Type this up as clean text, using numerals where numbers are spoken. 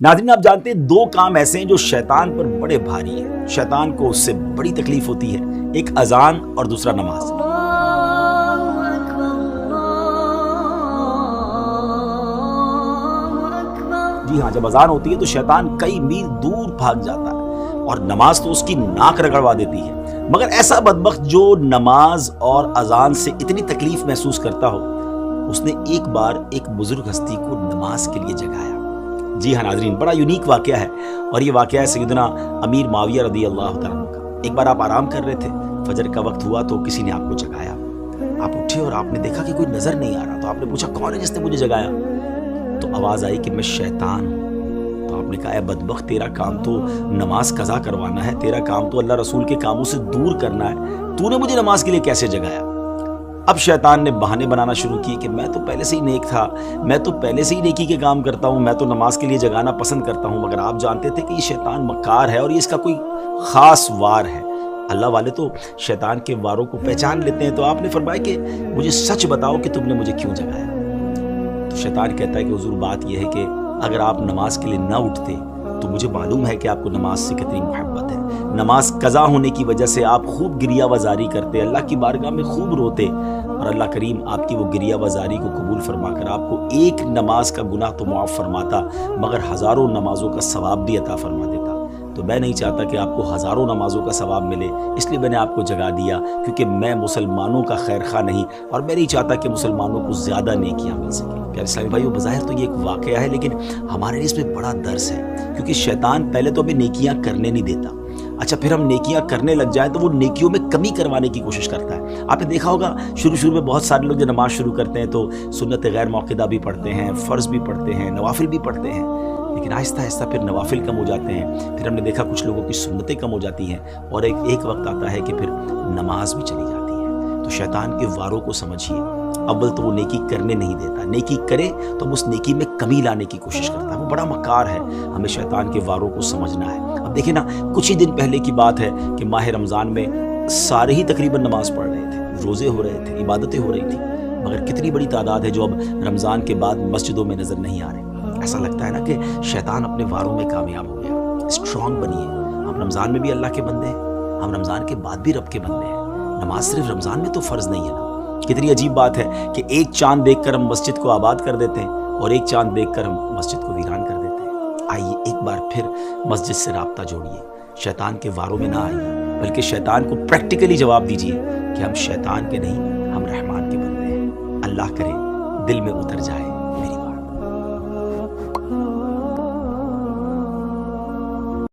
ناظرین آپ جانتے ہیں دو کام ایسے ہیں جو شیطان پر بڑے بھاری ہیں، شیطان کو اس سے بڑی تکلیف ہوتی ہے، ایک اذان اور دوسرا نماز۔ جی ہاں، جب اذان ہوتی ہے تو شیطان کئی میل دور بھاگ جاتا ہے اور نماز تو اس کی ناک رگڑوا دیتی ہے، مگر ایسا بدبخت جو نماز اور اذان سے اتنی تکلیف محسوس کرتا ہو، اس نے ایک بار ایک بزرگ ہستی کو نماز کے لیے جگایا۔ جی ہاں ناظرین، بڑا یونیک واقعہ ہے، اور یہ واقعہ ہے سیدنا امیر معاویہ رضی اللہ تعالیٰ عنہ کا۔ ایک بار آپ آرام کر رہے تھے، فجر کا وقت ہوا تو کسی نے آپ کو جگایا، آپ اٹھے اور آپ نے دیکھا کہ کوئی نظر نہیں آ رہا، تو آپ نے پوچھا کون ہے جس نے مجھے جگایا؟ تو آواز آئی کہ میں شیطان ہوں۔ تو آپ نے کہا اے بدبخت، تیرا کام تو نماز قضا کروانا ہے، تیرا کام تو اللہ رسول کے کاموں سے دور کرنا ہے، تو نے مجھے نماز کے لیے کیسے جگایا؟ اب شیطان نے بہانے بنانا شروع کیے کہ میں تو پہلے سے ہی نیک تھا، میں تو پہلے سے ہی نیکی کے کام کرتا ہوں، میں تو نماز کے لیے جگانا پسند کرتا ہوں، مگر آپ جانتے تھے کہ یہ شیطان مکار ہے اور یہ اس کا کوئی خاص وار ہے۔ اللہ والے تو شیطان کے واروں کو پہچان لیتے ہیں، تو آپ نے فرمایا کہ مجھے سچ بتاؤ کہ تم نے مجھے کیوں جگایا؟ تو شیطان کہتا ہے کہ حضور بات یہ ہے کہ اگر آپ نماز کے لیے نہ اٹھتے تو مجھے معلوم ہے کہ آپ کو نماز سے کتنی محبت ہے، نماز قضا ہونے کی وجہ سے آپ خوب گریہ وزاری کرتے، اللہ کی بارگاہ میں خوب روتے، اور اللہ کریم آپ کی وہ گریہ وزاری کو قبول فرما کر آپ کو ایک نماز کا گناہ تو معاف فرماتا، مگر ہزاروں نمازوں کا ثواب بھی عطا فرما دیتا۔ تو میں نہیں چاہتا کہ آپ کو ہزاروں نمازوں کا ثواب ملے، اس لیے میں نے آپ کو جگا دیا، کیونکہ میں مسلمانوں کا خیر خواہ نہیں، اور میں نہیں چاہتا کہ مسلمانوں کو زیادہ نیکیاں مل سکیں۔ پیارے اسلامی بھائیو، بظاہر تو یہ ایک واقعہ ہے، لیکن ہمارے لیے اس میں بڑا درس ہے، کیونکہ شیطان پہلے تو ہمیں نیکیاں کرنے نہیں دیتا، اچھا پھر ہم نیکیاں کرنے لگ جائیں تو وہ نیکیوں میں کمی کروانے کی کوشش کرتا ہے۔ آپ نے دیکھا ہوگا شروع میں بہت سارے لوگ جو نماز شروع کرتے ہیں تو سنت غیر موقدہ بھی پڑھتے ہیں، فرض بھی پڑھتے ہیں، نوافل بھی پڑھتے ہیں، لیکن آہستہ آہستہ پھر نوافل کم ہو جاتے ہیں، پھر ہم نے دیکھا کچھ لوگوں کی سنتیں کم ہو جاتی ہیں، اور ایک وقت آتا ہے کہ پھر نماز بھی چلی جاتی ہے۔ تو شیطان کے واروں کو سمجھیے، اول تو وہ نیکی کرنے نہیں دیتا، نیکی کرے تو ہم اس نیکی میں کمی لانے کی کوشش کرتا ہے، وہ بڑا مکار ہے، ہمیں شیطان کے واروں کو سمجھنا ہے۔ اب دیکھیں نا، کچھ ہی دن پہلے کی بات ہے کہ ماہ رمضان میں سارے ہی تقریباً نماز پڑھ رہے تھے، روزے ہو رہے تھے، عبادتیں ہو رہی تھیں، مگر کتنی بڑی تعداد ہے جو اب رمضان کے بعد مسجدوں میں نظر نہیں آ رہے۔ ایسا لگتا ہے نا کہ شیطان اپنے واروں میں کامیاب ہو گیا۔ اسٹرانگ بنیے، ہم رمضان میں بھی اللہ کے بندے ہیں، ہم رمضان کے بعد بھی رب کے بندے ہیں، نماز صرف رمضان میں تو فرض نہیں ہے نا۔ کتنی عجیب بات ہے کہ ایک چاند دیکھ کر ہم مسجد کو آباد کر دیتے ہیں، اور ایک چاند دیکھ کر ہم مسجد کو ویران کر دیتے ہیں۔ آئیے ایک بار پھر مسجد سے رابطہ جوڑیے، شیطان کے واروں میں نہ آئیے، بلکہ شیطان کو پریکٹیکلی جواب دیجیے کہ ہم شیطان کے نہیں، ہم رحمان کے بندے ہیں۔ اللہ کرے دل میں اتر جائے